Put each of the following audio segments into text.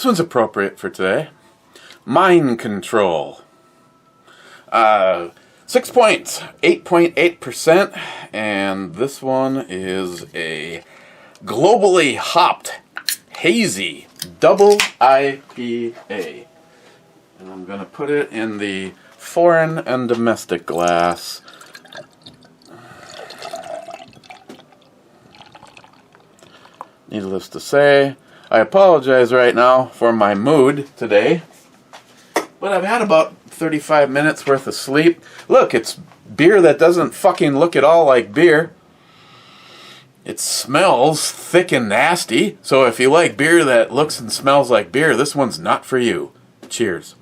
This one's appropriate for today. Mind control. 6 points, 8.8%, and this one is a globally hopped, hazy, double IPA. And I'm going to put it in the foreign and domestic glass. Needless to say, I apologize right now for my mood today, but I've had about 35 minutes worth of sleep. Look, it's beer that doesn't fucking look at all like beer. It smells thick and nasty, so if you like beer that looks and smells like beer, this one's not for you. Cheers.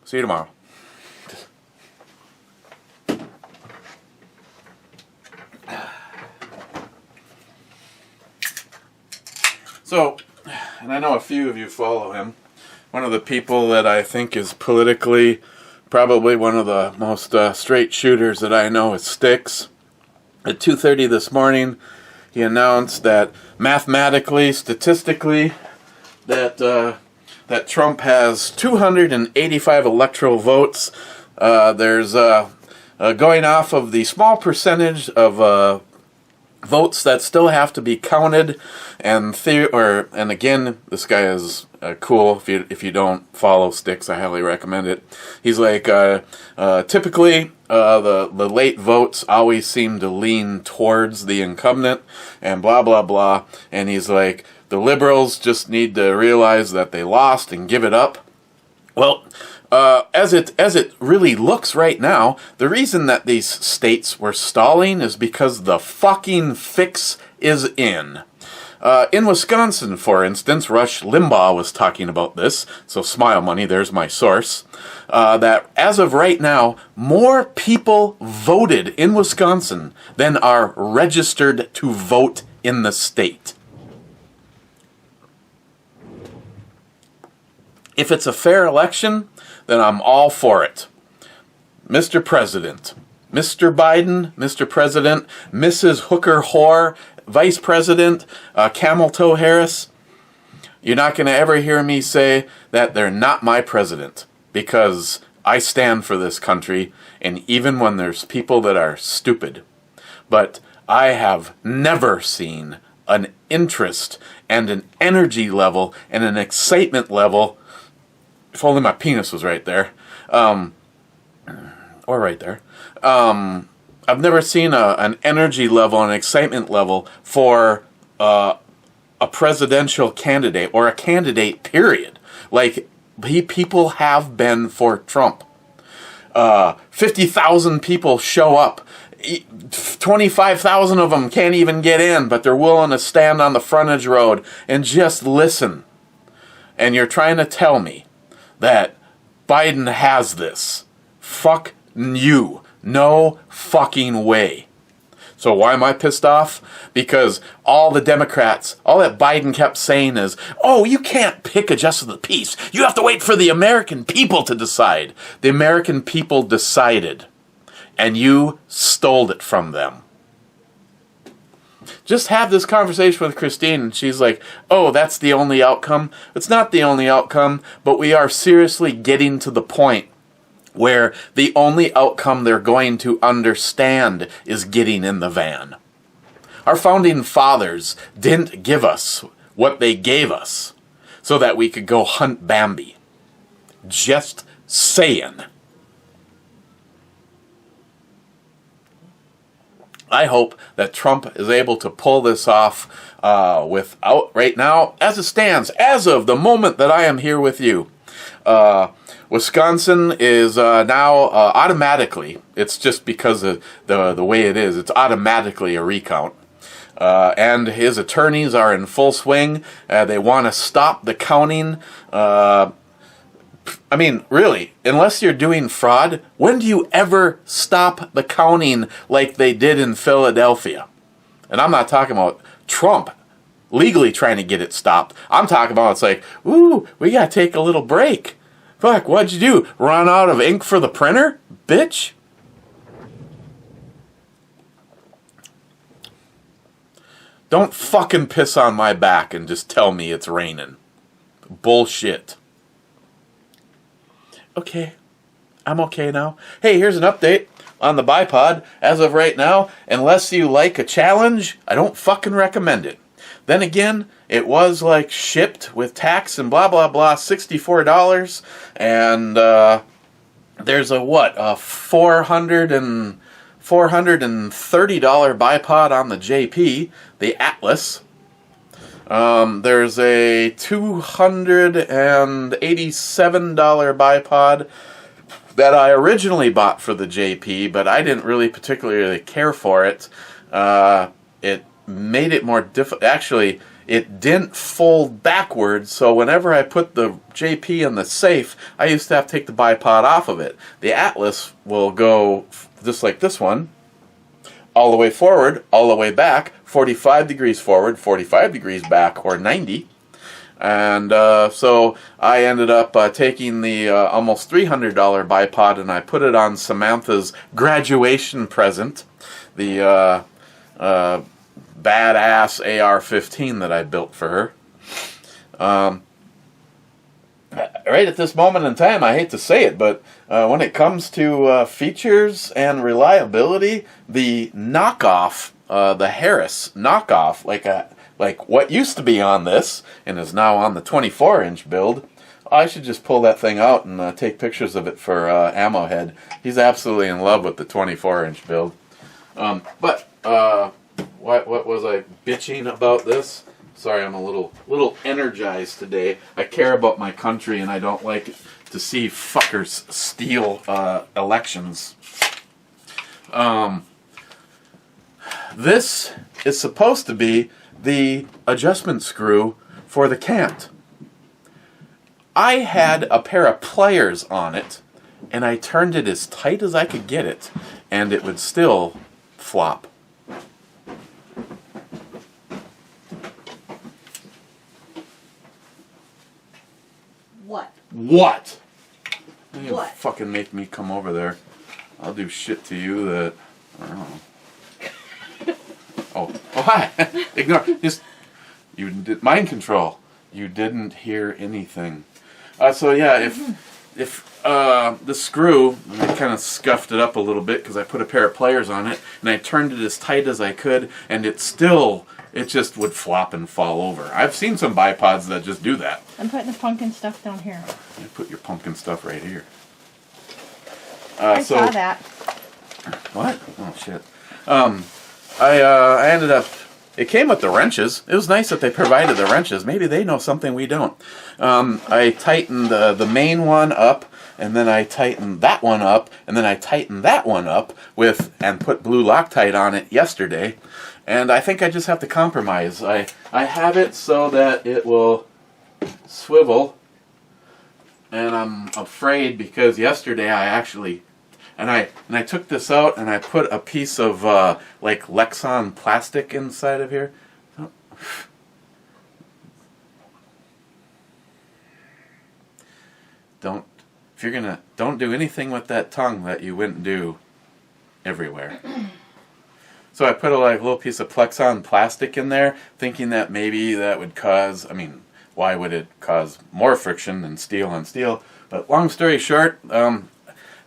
See you tomorrow. So, and I know a few of you follow him. One of the people that I think is politically probably one of the most straight shooters that I know is Styx. At 2:30 this morning, he announced that mathematically, statistically, that Trump has 285 electoral votes. There's going off of the small percentage of votes that still have to be counted, and again, this guy is cool. If you don't follow Styx, I highly recommend it. He's like, typically the late votes always seem to lean towards the incumbent, and blah blah blah. And he's like, the liberals just need to realize that they lost and give it up. Well, as it really looks right now, the reason that these states were stalling is because the fucking fix is in. In Wisconsin, for instance, Rush Limbaugh was talking about this, so smile money, there's my source, that as of right now, more people voted in Wisconsin than are registered to vote in the state. If it's a fair election, then I'm all for it. Mr. President, Mr. Biden, Mr. President, Mrs. Hooker Whore, Vice President, Camel Toe Harris, you're not going to ever hear me say that they're not my president, because I stand for this country, and even when there's people that are stupid. But I have never seen an interest and an energy level and an excitement level. If only my penis was right there. Or right there. I've never seen an energy level, an excitement level for a presidential candidate, or a candidate, period. Like, people have been for Trump. 50,000 people show up. 25,000 of them can't even get in, but they're willing to stand on the frontage road and just listen. And you're trying to tell me that Biden has this. Fuck you. No fucking way. So why am I pissed off? Because all the Democrats, all that Biden kept saying is, oh, you can't pick a justice of the peace. You have to wait for the American people to decide. The American people decided, and you stole it from them. Just have this conversation with Christine, and she's like, oh, that's the only outcome. It's not the only outcome, but we are seriously getting to the point where the only outcome they're going to understand is getting in the van. Our founding fathers didn't give us what they gave us so that we could go hunt Bambi. Just saying. I hope that Trump is able to pull this off without, right now, as it stands, as of the moment that I am here with you. Wisconsin is now automatically, it's just because of the way it is, it's automatically a recount. And his attorneys are in full swing. They want to stop the counting. I mean, really, unless you're doing fraud, when do you ever stop the counting like they did in Philadelphia? And I'm not talking about Trump legally trying to get it stopped. I'm talking about it's like, ooh, we gotta take a little break. Fuck, what'd you do? Run out of ink for the printer? Bitch. Don't fucking piss on my back and just tell me it's raining. Bullshit. Okay. I'm okay now. Hey, here's an update on the bipod. As of right now, unless you like a challenge, I don't fucking recommend it. Then again, it was like shipped with tax and blah blah blah, $64, and there's a $430 bipod on the JP, the Atlas. There's a $287 bipod that I originally bought for the JP, but I didn't really particularly care for it. It made it more difficult. Actually, it didn't fold backwards, so whenever I put the JP in the safe, I used to have to take the bipod off of it. The Atlas will go just like this one, all the way forward, all the way back, 45 degrees forward, 45 degrees back, or 90. And so I ended up taking the almost $300 bipod and I put it on Samantha's graduation present, the badass AR-15 that I built for her. Right at this moment in time, I hate to say it, but when it comes to features and reliability, the knockoff, the Harris knockoff, like what used to be on this and is now on the 24-inch build, I should just pull that thing out and take pictures of it for Ammo Head. He's absolutely in love with the 24-inch build. But what was I bitching about this? Sorry, I'm a little energized today. I care about my country and I don't like to see fuckers steal elections. This is supposed to be the adjustment screw for the cant. I had a pair of pliers on it, and I turned it as tight as I could get it, and it would still flop. What? You What? Fucking make me come over there. I'll do shit to you that I don't know. Oh, hi. Ignore. Just you did mind control. You didn't hear anything. So yeah, if the screw, I kind of scuffed it up a little bit because I put a pair of pliers on it and I turned it as tight as I could, and it just would flop and fall over. I've seen some bipods that just do that. I'm putting the pumpkin stuff down here. You put your pumpkin stuff right here. I saw that. What? Oh shit. I ended up. It came with the wrenches. It was nice that they provided the wrenches. Maybe they know something we don't. I tightened the main one up, and then I tightened that one up, and then I tightened that one up and put blue Loctite on it yesterday. And I think I just have to compromise. I have it so that it will swivel, and I'm afraid because yesterday I actually. And I took this out and I put a piece of like Lexan plastic inside of here. Don't do anything with that tongue that you wouldn't do everywhere. So I put a little piece of Lexan plastic in there, thinking that maybe that would cause. I mean, why would it cause more friction than steel on steel? But long story short.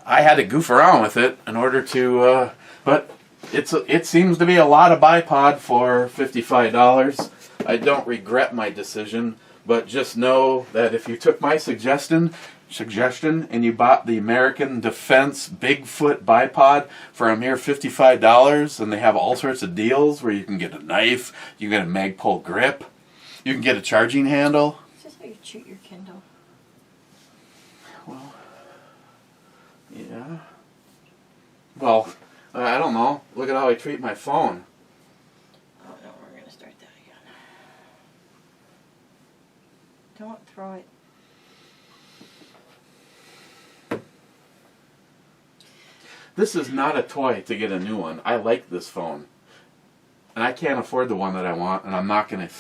I had to goof around with it in order to, but it seems to be a lot of bipod for $55. I don't regret my decision, but just know that if you took my suggestion and you bought the American Defense Bigfoot bipod for a mere $55, and they have all sorts of deals where you can get a knife, you can get a Magpul grip, you can get a charging handle. Is this how you treat your Kindle? Well. Yeah. Well, I don't know. Look at how I treat my phone. Oh no, we're going to start that again. Don't throw it. This is not a toy to get a new one. I like this phone. And I can't afford the one that I want, and I'm not going to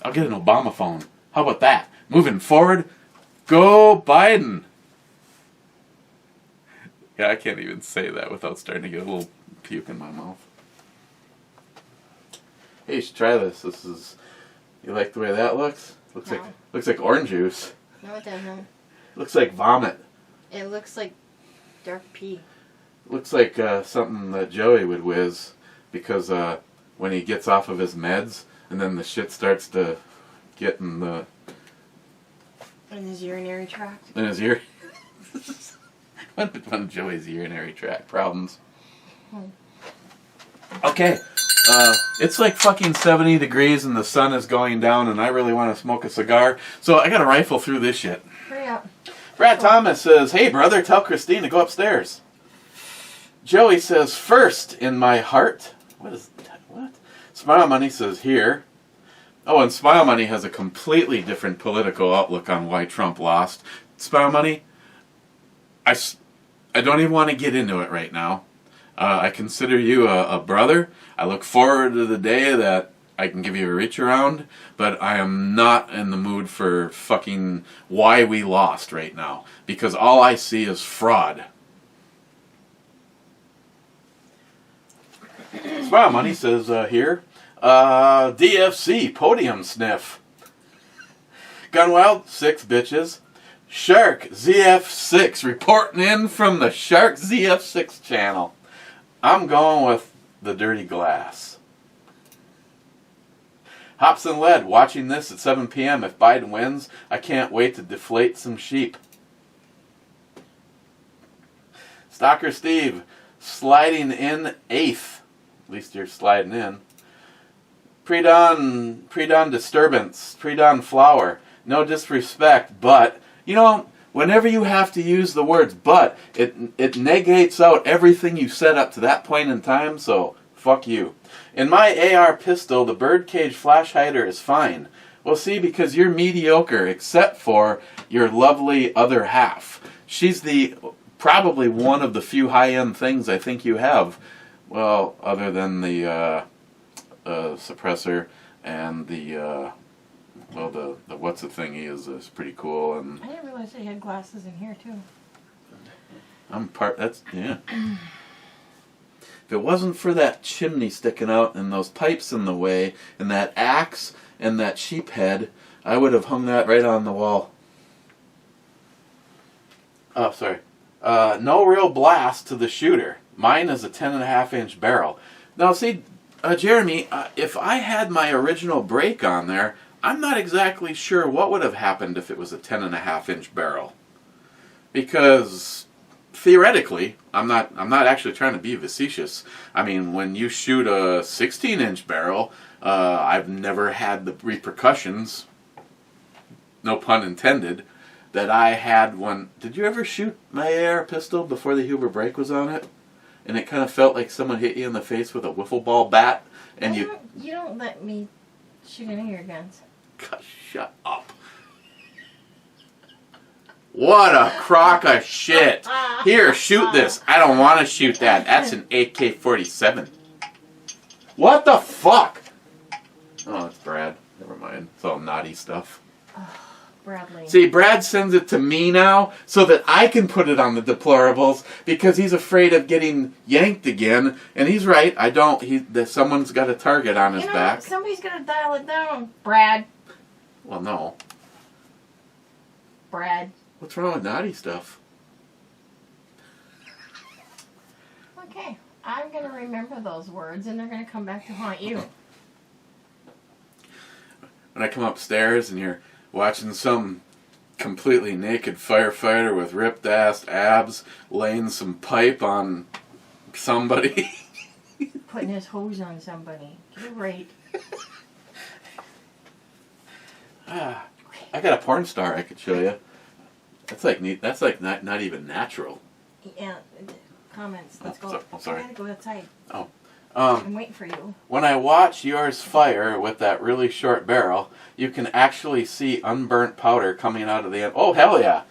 I'll get an Obama phone. How about that? Moving forward, go Biden. Yeah, I can't even say that without starting to get a little puke in my mouth. Hey, you should try this. This is. You like the way that looks? Looks like orange juice. No, it doesn't. Looks like vomit. It looks like dark pee. Looks like something that Joey would whiz because when he gets off of his meds and then the shit starts to get in his urinary tract. In his ear. One of Joey's urinary tract problems. Okay. It's like fucking 70 degrees and the sun is going down and I really want to smoke a cigar. So I gotta rifle through this shit. Hurry up. Brad Thomas says, hey brother, tell Christine to go upstairs. Joey says, first in my heart. What is that? What? Smile Money says, here. Oh, and Smile Money has a completely different political outlook on why Trump lost. Smile Money, I don't even want to get into it right now. I consider you a brother. I look forward to the day that I can give you a reach around, but I am not in the mood for fucking why we lost right now, because all I see is fraud. Smile Money says here, DFC podium sniff. Gun Wild 6 bitches. Shark ZF6 reporting in from the Shark ZF6 channel. I'm going with the dirty glass. Hops and Lead watching this at 7 p.m. If Biden wins, I can't wait to deflate some sheep. Stalker Steve sliding in 8th. At least you're sliding in. Pre-dawn disturbance. Pre-dawn flower. No disrespect, but, you know, whenever you have to use the words but, it negates out everything you said up to that point in time, so fuck you. In my AR pistol, the birdcage flash hider is fine. Well, see, because you're mediocre, except for your lovely other half. She's probably one of the few high-end things I think you have. Well, other than the suppressor and the what's the thingy is pretty cool. And I didn't realize they had glasses in here too. Yeah. If it wasn't for that chimney sticking out and those pipes in the way and that axe and that sheep head, I would have hung that right on the wall. Oh, sorry. No real blast to the shooter. Mine is a 10.5-inch barrel. Now, see, Jeremy, if I had my original brake on there, I'm not exactly sure what would have happened if it was a 10.5-inch barrel. Because theoretically, I'm not actually trying to be facetious. I mean, when you shoot a 16-inch barrel, I've never had the repercussions, no pun intended, that I had when... Did you ever shoot my AR pistol before the Huber brake was on it? And it kind of felt like someone hit you in the face with a wiffle ball bat, and you don't let me shoot any of your guns. God, shut up. What a crock of shit. Here, shoot this. I don't want to shoot that. That's an AK-47. What the fuck? Oh, it's Brad. Never mind. It's all naughty stuff. Bradley. See, Brad sends it to me now so that I can put it on the deplorables because he's afraid of getting yanked again. And he's right. I don't. Someone's got a target on his back. Somebody's got to dial it down, Brad. Well, no. Brad. What's wrong with naughty stuff? Okay. I'm going to remember those words and they're going to come back to haunt you. When I come upstairs and you're watching some completely naked firefighter with ripped ass abs laying some pipe on somebody. Putting his hose on somebody. Get right. I got a porn star I could show you. That's like neat. That's like not even natural. Yeah. Comments. Let's go. I'm sorry. I gotta go outside. Oh. I'm waiting for you. When I watch yours fire with that really short barrel, you can actually see unburnt powder coming out of the end. Oh, hell yeah.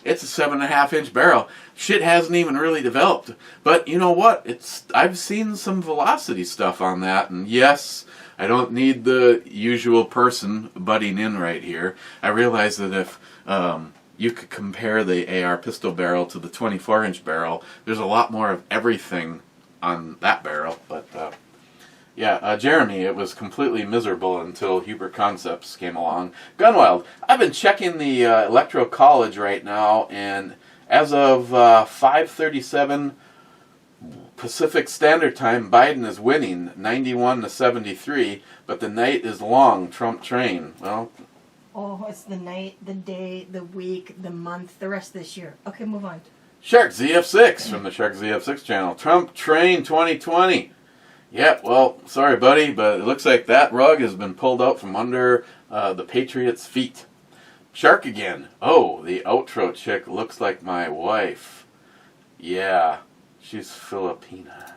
It's a 7.5-inch barrel. Shit hasn't even really developed. But you know what? I've seen some velocity stuff on that. And yes, I don't need the usual person butting in right here. I realize that if you could compare the AR pistol barrel to the 24-inch barrel, there's a lot more of everything on that barrel. But Jeremy, it was completely miserable until Hubert Concepts came along. Gunwild, I've been checking the Electoral College right now, and as of 5:37 Pacific Standard Time, Biden is winning 91-73, but the night is long. Trump train. Well, Oh, it's the night, the day, the week, the month, the rest of this year. Okay, move on. Shark ZF6 from the Shark ZF6 channel. Trump train 2020. Yeah, well, sorry, buddy, but it looks like that rug has been pulled out from under the Patriots' feet. Shark again. Oh, the outro chick looks like my wife. Yeah. She's Filipina.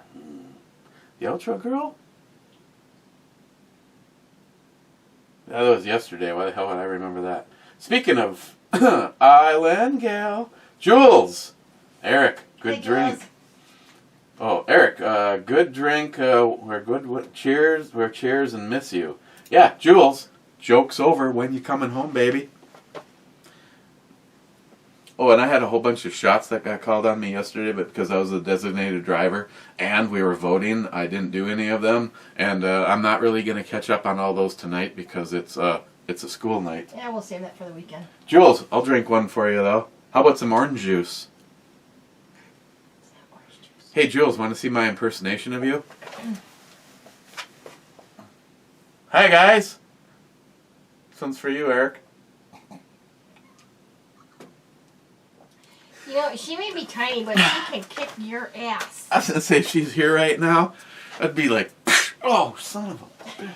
The outro girl? That was yesterday. Why the hell would I remember that? Speaking of Island Gal, Jules! Eric, good Hey, drink. Jules. Oh, Eric, good drink. We're good. Cheers. We're cheers and miss you. Yeah, Jules, joke's over. When you coming home, baby? Oh, and I had a whole bunch of shots that got called on me yesterday, but because I was a designated driver and we were voting, I didn't do any of them. And I'm not really going to catch up on all those tonight because it's a school night. Yeah, we'll save that for the weekend. Jules, I'll drink one for you, though. How about some orange juice? It's not orange juice. Hey, Jules, want to see my impersonation of you? Hi, guys. This one's for you, Eric. You know, she may be tiny, but she can kick your ass. I was going to say, if she's here right now, I'd be like, oh, son of a bitch.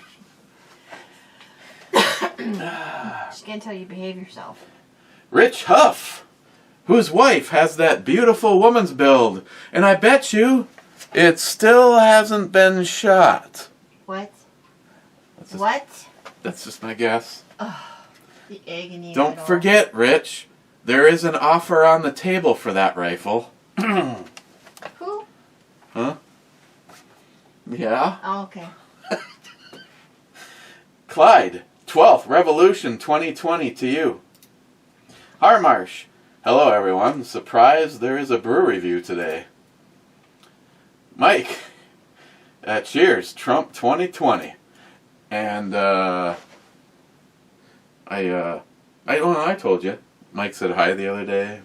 She's gonna tell you behave yourself. Rich Huff, whose wife has that beautiful woman's build, and I bet you it still hasn't been shot. What? That's just, What? That's just my guess. The agony. of Don't it all. forget, Rich, there is an offer on the table for that rifle. Who? Huh? Yeah? Oh, okay. Clyde, 12th Revolution 2020 to you. Harmarsh, hello everyone. Surprise, there is a brew review today. Mike, cheers, Trump 2020. And, I told you. Mike said hi the other day.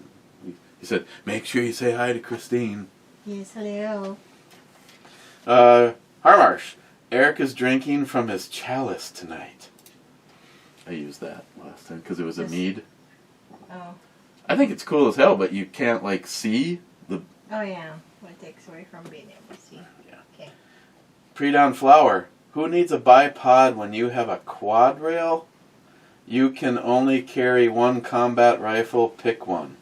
He said, make sure you say hi to Christine. Yes, hello. Harmarsh, Eric is drinking from his chalice tonight. I used that last time because it was a This- mead. Oh. I think it's cool as hell, but you can't, like, see the Oh, yeah. What it takes away from being able to see. Yeah. Okay. pre-down flower. Who needs a bipod when you have a quad rail? You can only carry one combat rifle. Pick one.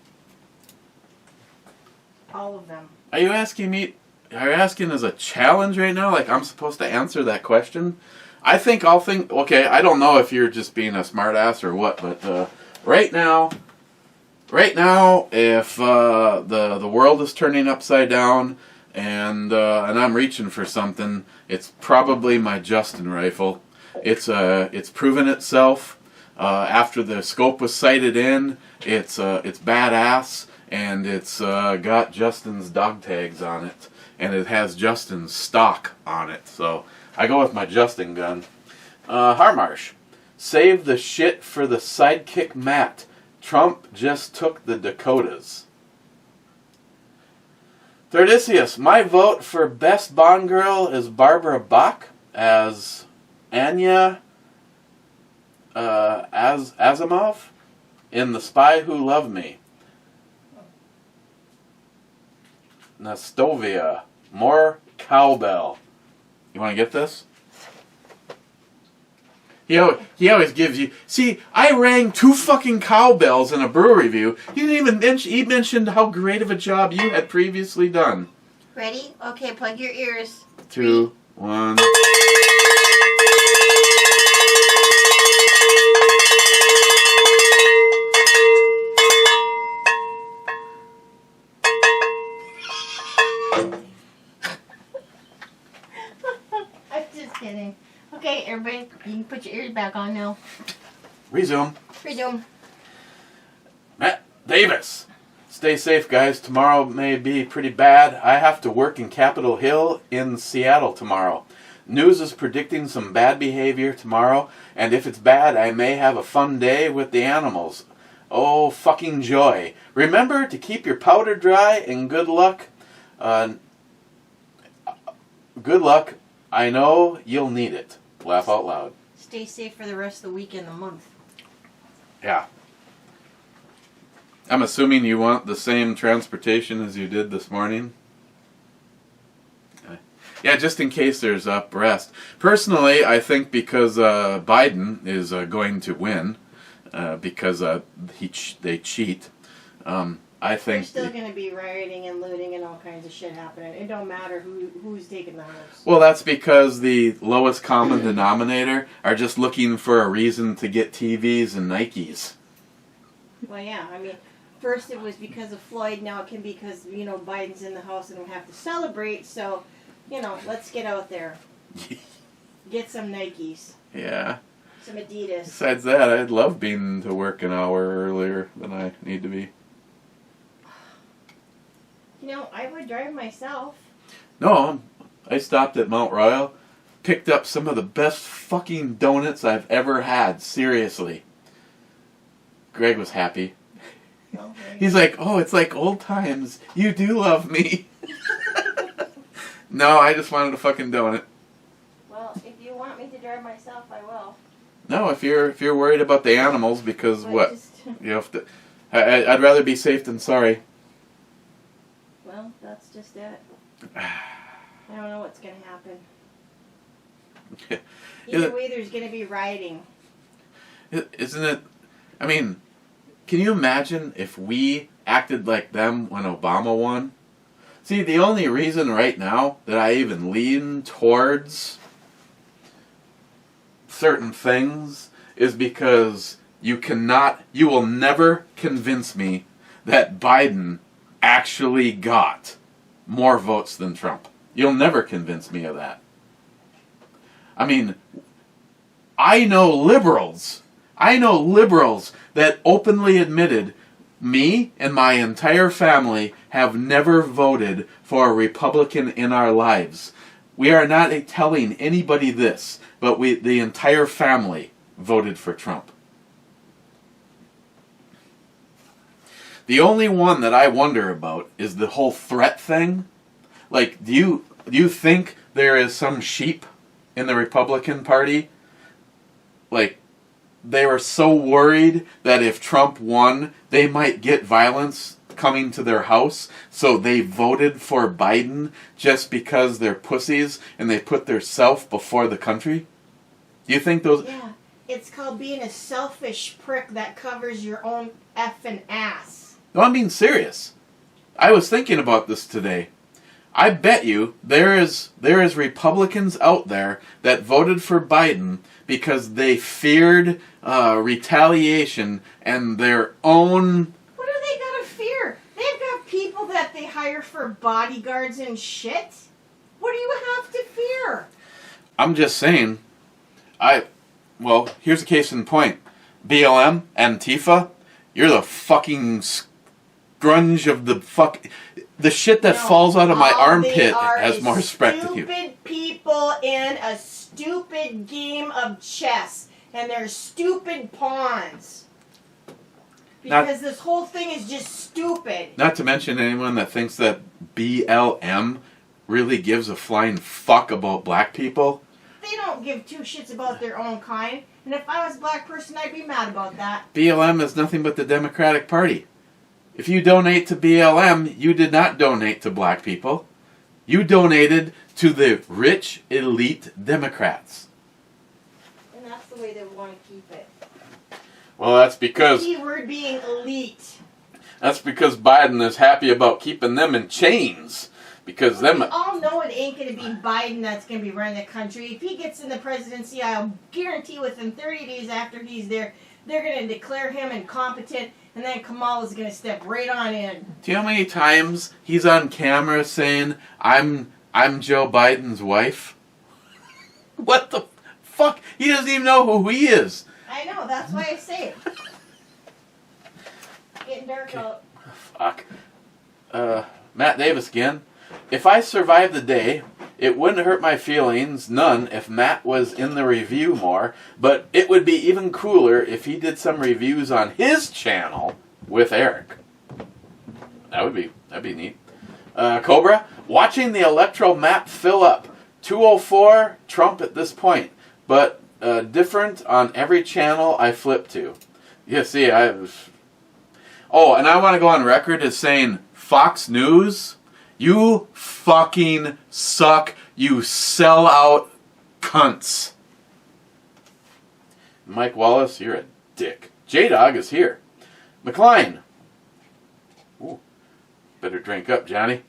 All of them. Are you asking me? Are you asking as a challenge right now? Like I'm supposed to answer that question? I think I'll think. Okay, I don't know if you're just being a smartass or what, but right now, if the world is turning upside down and I'm reaching for something, it's probably my Justin rifle. It's proven itself. After the scope was sighted in, it's badass, and it's got Justin's dog tags on it, and it has Justin's stock on it. So I go with my Justin gun. Harmarsh, save the shit for the sidekick Matt. Trump just took the Dakotas. Thordisius, my vote for best Bond girl is Barbara Bach as Anya Asimov in The Spy Who Loved Me. Nastovia, more cowbell. You want to get this? He always gives you... See, I rang 2 fucking cowbells in a brew review. He didn't even mention... He mentioned how great of a job you had previously done. Ready? Okay, plug your ears. 2, 1... I'm just kidding. Okay, Okay, everybody, you can put your ears back on now. Resume. Resume. Matt Davis. Stay safe, guys. Tomorrow may be pretty bad. I have to work in Capitol Hill in Seattle tomorrow. News is predicting some bad behavior tomorrow, and if it's bad, I may have a fun day with the animals. Oh, fucking joy. Remember to keep your powder dry, and good luck. Good luck. I know you'll need it. Laugh out loud. Stay safe for the rest of the week and the month. Yeah. I'm assuming you want the same transportation as you did this morning? Okay. Yeah, just in case there's rest. Personally, I think because Biden is going to win, because they cheat, I think... There's still going to be rioting and looting and all kinds of shit happening. It don't matter who's taking the house. Well, that's because the lowest common denominator are just looking for a reason to get TVs and Nikes. Well, yeah, I mean, first it was because of Floyd, now it can be because, Biden's in the house and we have to celebrate, so, let's get out there. Get some Nikes. Yeah. Some Adidas. Besides that, I'd love being to work an hour earlier than I need to be. I would drive myself. No, I stopped at Mount Royal, picked up some of the best fucking donuts I've ever had, seriously. Greg was happy. Okay. He's like, oh, it's like old times. You do love me. No, I just wanted a fucking donut. Well, if you want me to drive myself, I will. No, if you're worried about the animals, because But what? You have to. I'd rather be safe than sorry. Well, that's just it. I don't know what's going to happen. Either way, there's going to be rioting. Isn't it? I mean, can you imagine if we acted like them when Obama won? See, the only reason right now that I even lean towards certain things is because you will never convince me that Biden actually got more votes than Trump. You'll never convince me of that. I mean, I know liberals that openly admitted me and my entire family have never voted for a Republican in our lives. We are not telling anybody this, but the entire family voted for Trump. The only one that I wonder about is the whole threat thing. Like, do you think there is some sheep in the Republican Party? Like, they were so worried that if Trump won, they might get violence coming to their house, so they voted for Biden just because they're pussies and they put their self before the country? Do you think those... Yeah, it's called being a selfish prick that covers your own effing ass. No, I'm being serious. I was thinking about this today. I bet you there is Republicans out there that voted for Biden because they feared retaliation and their own... What do they got to fear? They've got people that they hire for bodyguards and shit. What do you have to fear? I'm just saying, well, here's a case in point. BLM, Antifa, you're the fucking grunge of the fuck... The shit that falls out of my armpit has more respect to you. Stupid people in a stupid game of chess, and they're stupid pawns. Because this whole thing is just stupid. Not to mention anyone that thinks that BLM really gives a flying fuck about black people. They don't give two shits about their own kind. And if I was a black person, I'd be mad about that. BLM is nothing but the Democratic Party. If you donate to BLM, you did not donate to black people. You donated to the rich, elite Democrats. And that's the way they want to keep it. Well, that's because... The key word being elite. That's because Biden is happy about keeping them in chains. Because We all know it ain't going to be Biden that's going to be running the country. If he gets in the presidency, I'll guarantee within 30 days after he's there, they're going to declare him incompetent, and then Kamala's going to step right on in. Do you know how many times he's on camera saying, I'm Joe Biden's wife? What the fuck? He doesn't even know who he is. I know, that's why I say it. Getting dark out. Fuck. Matt Davis again. If I survived the day, it wouldn't hurt my feelings none if Matt was in the review more, but it would be even cooler if he did some reviews on his channel with Eric. That'd be neat. Cobra, watching the Electro map fill up. 204 Trump at this point, but different on every channel I flip to. Yeah, see, Oh, and I want to go on record as saying, Fox News, you fucking suck. You sell out cunts. Mike Wallace, you're a dick. J-Dog is here. McLean. Ooh, better drink up, Johnny.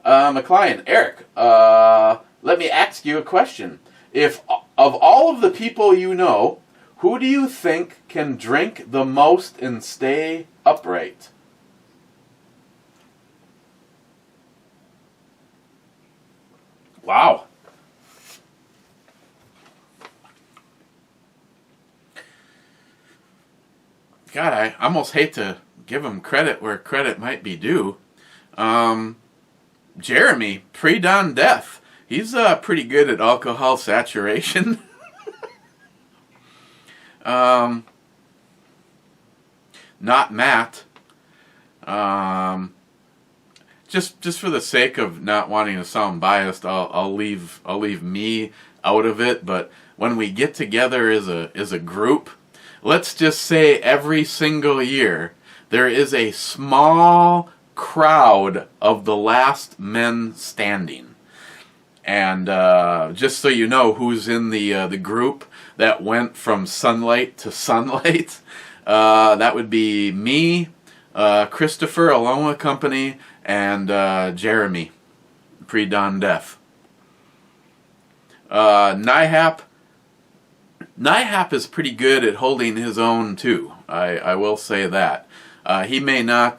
McLean, Eric, let me ask you a question. If of all of the people you know, who do you think can drink the most and stay upright? Wow. God, I almost hate to give him credit where credit might be due. Jeremy, pre-dawn death. He's pretty good at alcohol saturation. Not Matt. Just for the sake of not wanting to sound biased, I'll leave me out of it. But when we get together as a group, let's just say every single year there is a small crowd of the last men standing. And just so you know who's in the group that went from sunlight to sunlight, that would be me, Christopher, along with company, and Jeremy, pre-dawn death. Nihap is pretty good at holding his own too. I will say that. He may not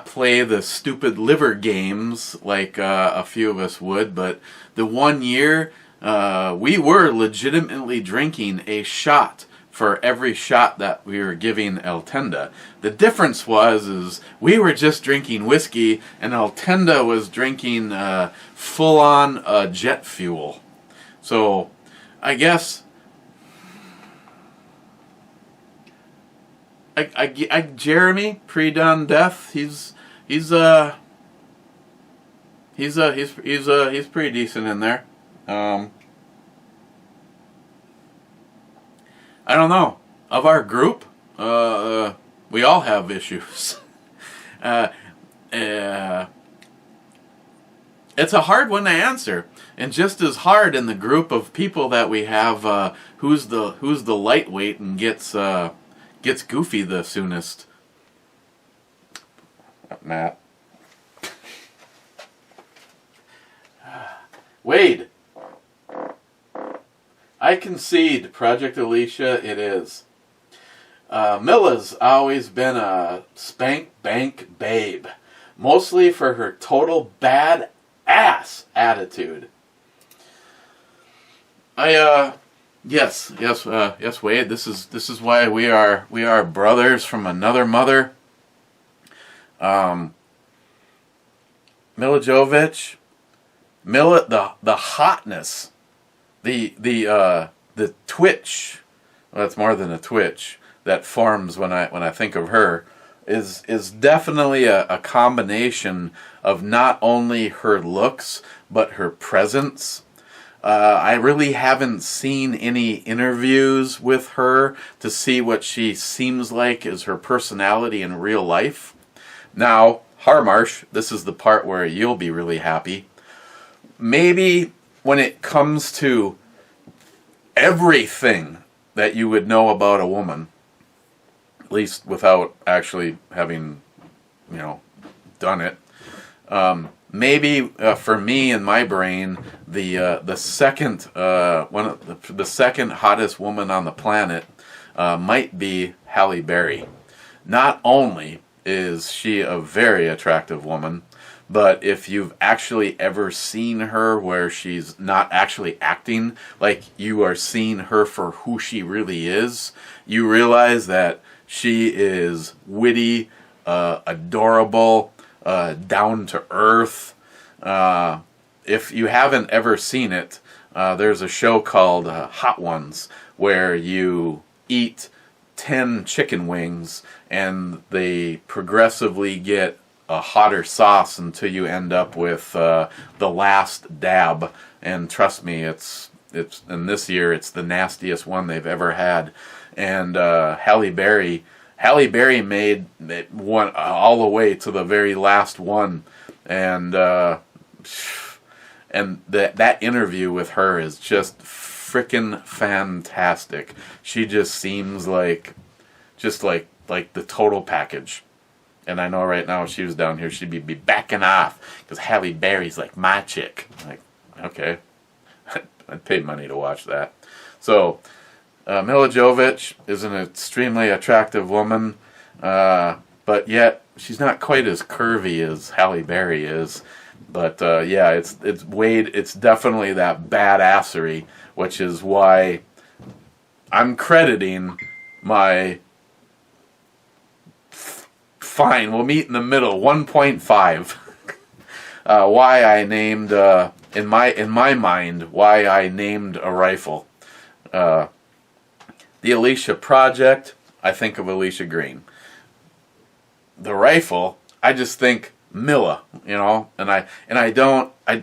play the stupid liver games like a few of us would, but the one year we were legitimately drinking a shot for every shot that we were giving Altenda. The difference is we were just drinking whiskey and Altenda was drinking full-on jet fuel. So I guess Jeremy, pre-dawn death, he's pretty decent in there. I don't know. Of our group, we all have issues. It's a hard one to answer, and just as hard in the group of people that we have, who's the lightweight and gets goofy the soonest. Matt. Wade. I concede, Project Alicia, it is. Milla's always been a spank bank babe, mostly for her total bad ass attitude. Yes, Wade. This is why we are brothers from another mother. Milla Jovovich, Milla, the hotness, the twitch. Well, that's more than a twitch that forms when I think of her. Is definitely a combination of not only her looks but her presence. I really haven't seen any interviews with her to see what she seems like as her personality in real life. Now, Harmarsh, this is the part where you'll be really happy. Maybe when it comes to everything that you would know about a woman, at least without actually having, done it, maybe for me in my brain, the second the second hottest woman on the planet might be Halle Berry. Not only is she a very attractive woman, But if you've actually ever seen her where she's not actually acting, like you are seeing her for who she really is, you realize that she is witty, adorable, down to earth. If you haven't ever seen it, there's a show called Hot Ones where you eat 10 chicken wings and they progressively get a hotter sauce until you end up with the last dab. And trust me, it's in this year it's the nastiest one they've ever had. And Halle Berry made it one all the way to the very last one, and that interview with her is just frickin' fantastic. She just seems like the total package. And I know right now if she was down here, she'd be backing off because Halle Berry's like my chick. Like, okay, I'd pay money to watch that. So Milla Jovovich is an extremely attractive woman, but yet she's not quite as curvy as Halle Berry is. But yeah, it's Wade. It's definitely that badassery, which is why I'm crediting my fine. We'll meet in the middle. 1.5. Why I named in my mind why I named a rifle. The Alicia Project, I think of Alicia Green. The rifle, I just think Milla, you know, and I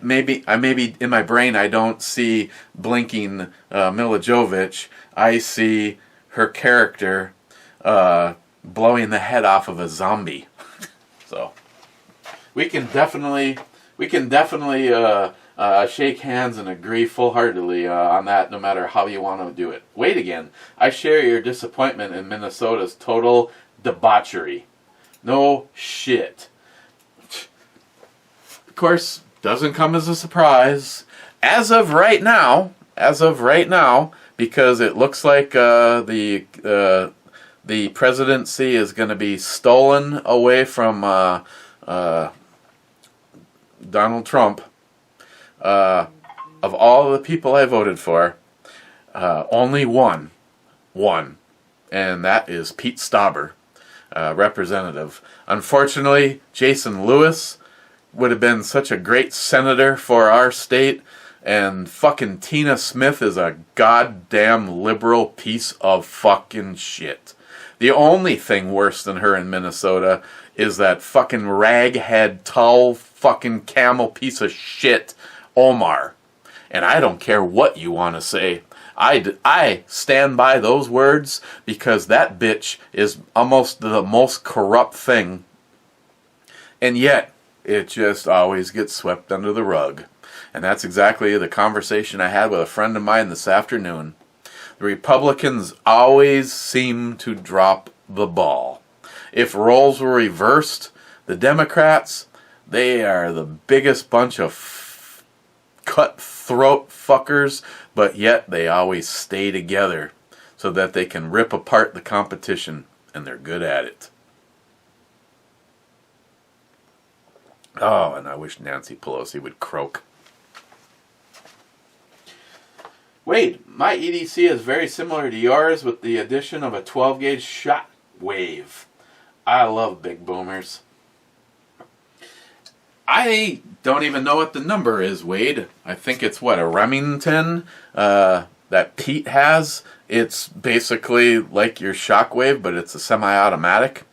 maybe in my brain I don't see blinking Milla Jovovich. I see her character blowing the head off of a zombie. So we can definitely shake hands and agree full-heartedly on that, no matter how you want to do it. Wait again. I share your disappointment in Minnesota's total debauchery. No shit. Of course, doesn't come as a surprise. As of right now, because it looks like the presidency is going to be stolen away from Donald Trump. Of all the people I voted for, only one, and that is Pete Stauber, representative. Unfortunately, Jason Lewis would have been such a great senator for our state, and fucking Tina Smith is a goddamn liberal piece of fucking shit. The only thing worse than her in Minnesota is that fucking raghead, tall, fucking camel piece of shit, Omar. And I don't care what you want to say. I stand by those words because that bitch is almost the most corrupt thing. And yet, it just always gets swept under the rug. And that's exactly the conversation I had with a friend of mine this afternoon. The Republicans always seem to drop the ball. If roles were reversed, the Democrats, they are the biggest bunch of cutthroat fuckers, but yet they always stay together so that they can rip apart the competition, and they're good at it. Oh, and I wish Nancy Pelosi would croak. Wade, my EDC is very similar to yours with the addition of a 12-gauge shot wave. I love big boomers. I don't even know what the number is, Wade. I think it's a Remington that Pete has. It's basically like your Shockwave, but it's a semi-automatic.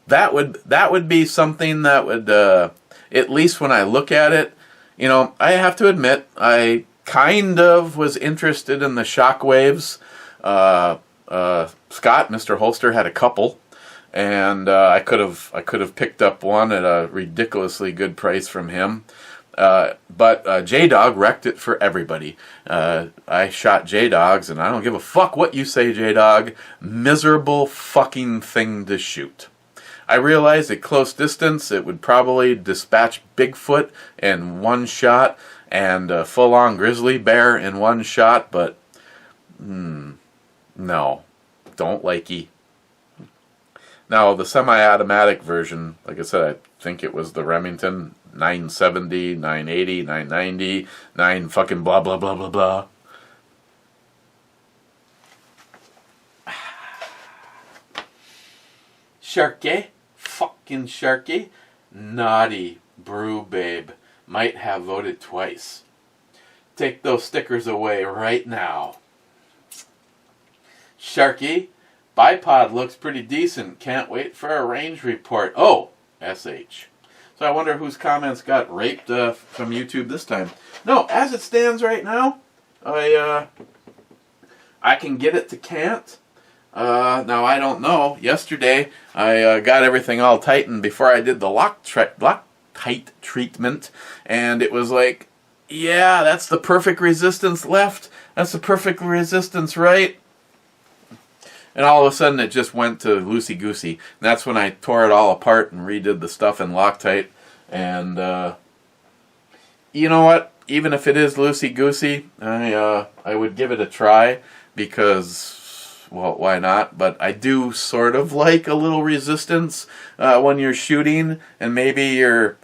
That would be something that would, at least when I look at it, you know, I have to admit, I kind of was interested in the Shockwaves. Scott, Mr. Holster, had a couple. And I could have picked up one at a ridiculously good price from him. But J-Dog wrecked it for everybody. I shot J-Dogs, and I don't give a fuck what you say, J-Dog. Miserable fucking thing to shoot. I realized at close distance it would probably dispatch Bigfoot in one shot and a full-on grizzly bear in one shot, but no, don't likey. Now, the semi-automatic version, like I said, I think it was the Remington. 970, 980, 990, 9 fucking blah blah blah blah blah. Sharky, fucking Sharky, naughty brew babe, might have voted twice. Take those stickers away right now. Sharky, bipod looks pretty decent. Can't wait for a range report. Oh, SH. So I wonder whose comments got raped from YouTube this time. No, as it stands right now, I can get it to can't. Now I don't know. Yesterday I got everything all tightened before I did the Loctite treatment, and it was like, yeah, that's the perfect resistance left. That's the perfect resistance right. And all of a sudden it just went to loosey-goosey. And that's when I tore it all apart and redid the stuff in Loctite. And you know what? Even if it is loosey-goosey, I would give it a try because, well, why not? But I do sort of like a little resistance when you're shooting, and maybe you're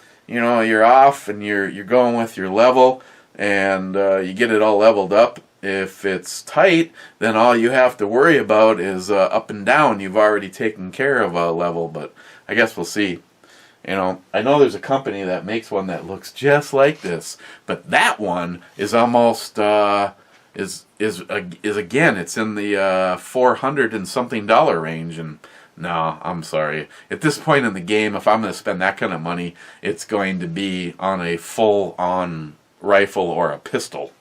off and you're going with your level, and you get it all leveled up. If it's tight, then all you have to worry about is up and down. You've already taken care of a level, but I guess we'll see. I know there's a company that makes one that looks just like this, but that one is almost is again, it's in the $400 and something range, and no, I'm sorry. At this point in the game, if I'm going to spend that kind of money, it's going to be on a full-on rifle or a pistol.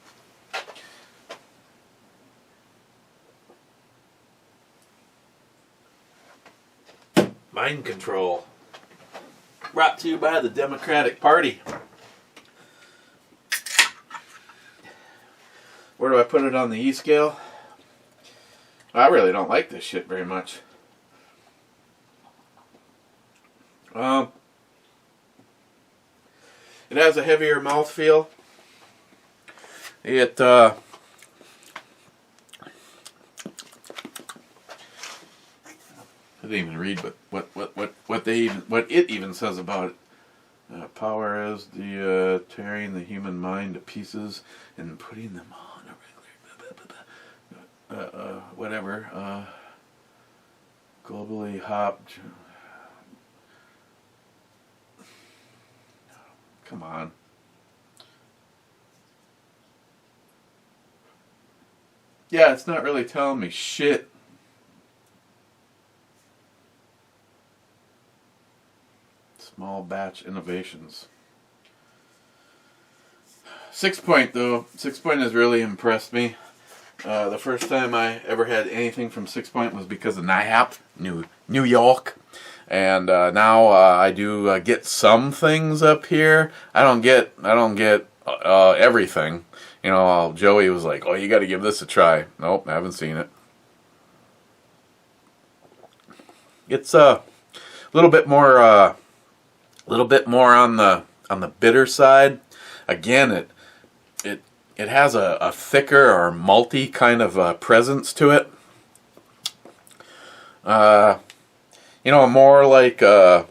Mind control. Brought to you by the Democratic Party. Where do I put it on the E scale? I really don't like this shit very much. It has a heavier mouthfeel. It I didn't even read what it even says about it. Power as the tearing the human mind to pieces and putting them on a regular whatever globally hopped. Come on. Yeah, it's not really telling me shit. Small batch innovations. 6 Point though. 6 Point has really impressed me. The first time I ever had anything from 6 Point was because of NIHAP, New York. And now I do get some things up here. I don't get everything. Joey was like, "Oh, you got to give this a try." Nope, I haven't seen it. It's a little bit more on the bitter side. Again, it has a thicker or malty kind of presence to it. More like the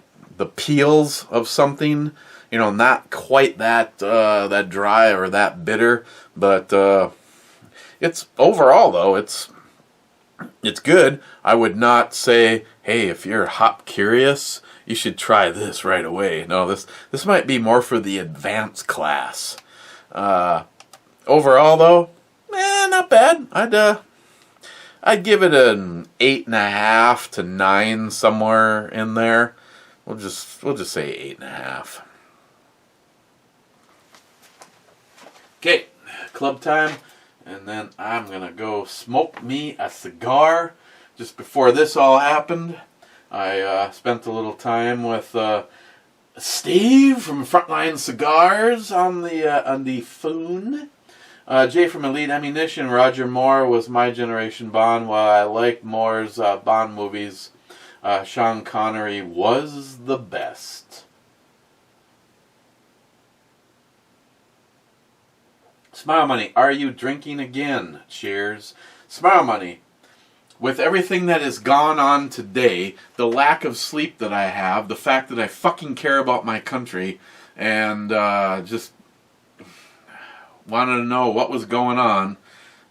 peels of something. Not quite that dry or that bitter, but it's overall though it's good. I would not say, hey, if you're hop curious, you should try this right away. No, this might be more for the advanced class. Overall though, not bad. I'd give it an 8.5 to 9, somewhere in there. We'll just say 8.5. Okay, club time, and then I'm gonna go smoke me a cigar. Just before this all happened, I spent a little time with Steve from Frontline Cigars on the phone. Jay from Elite Ammunition. Roger Moore was my generation Bond. While I liked Moore's Bond movies, Sean Connery was the best. Smile Money, are you drinking again? Cheers. Smile Money, with everything that has gone on today, the lack of sleep that I have, the fact that I fucking care about my country, and just wanted to know what was going on.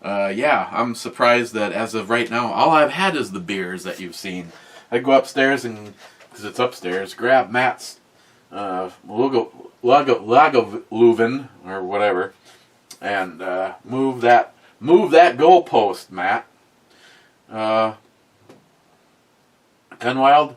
Yeah, I'm surprised that as of right now, all I've had is the beers that you've seen. I go upstairs and, because it's upstairs, grab Matt's Lagavulin or whatever, and move that goalpost, Matt. Gunwild,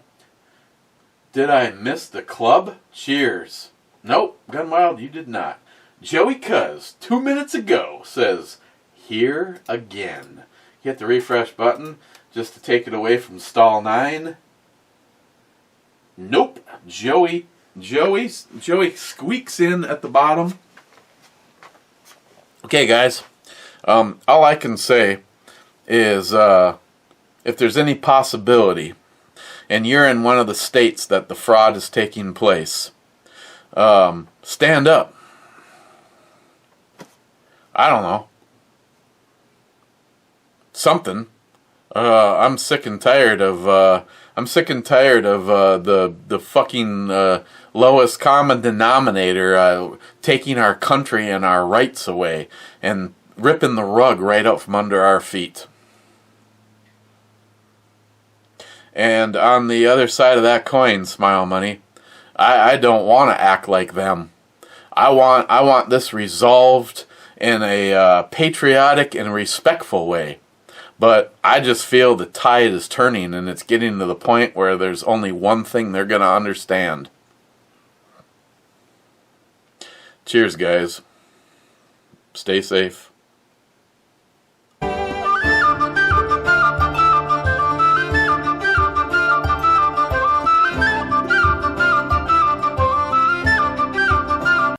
did I miss the club? Cheers. Nope, Gunwild, you did not. Joey Cuz, 2 minutes ago, says, here again. Hit the refresh button just to take it away from stall 9. Nope. Joey squeaks in at the bottom. Okay, guys. All I can say is if there's any possibility, and you're in one of the states that the fraud is taking place, stand up. I don't know. Something. I'm sick and tired of the fucking lowest common denominator taking our country and our rights away and ripping the rug right out from under our feet. And on the other side of that coin, Smile Money, I don't want to act like them. I want this resolved in a patriotic and respectful way. But I just feel the tide is turning, and it's getting to the point where there's only one thing they're going to understand. Cheers, guys. Stay safe.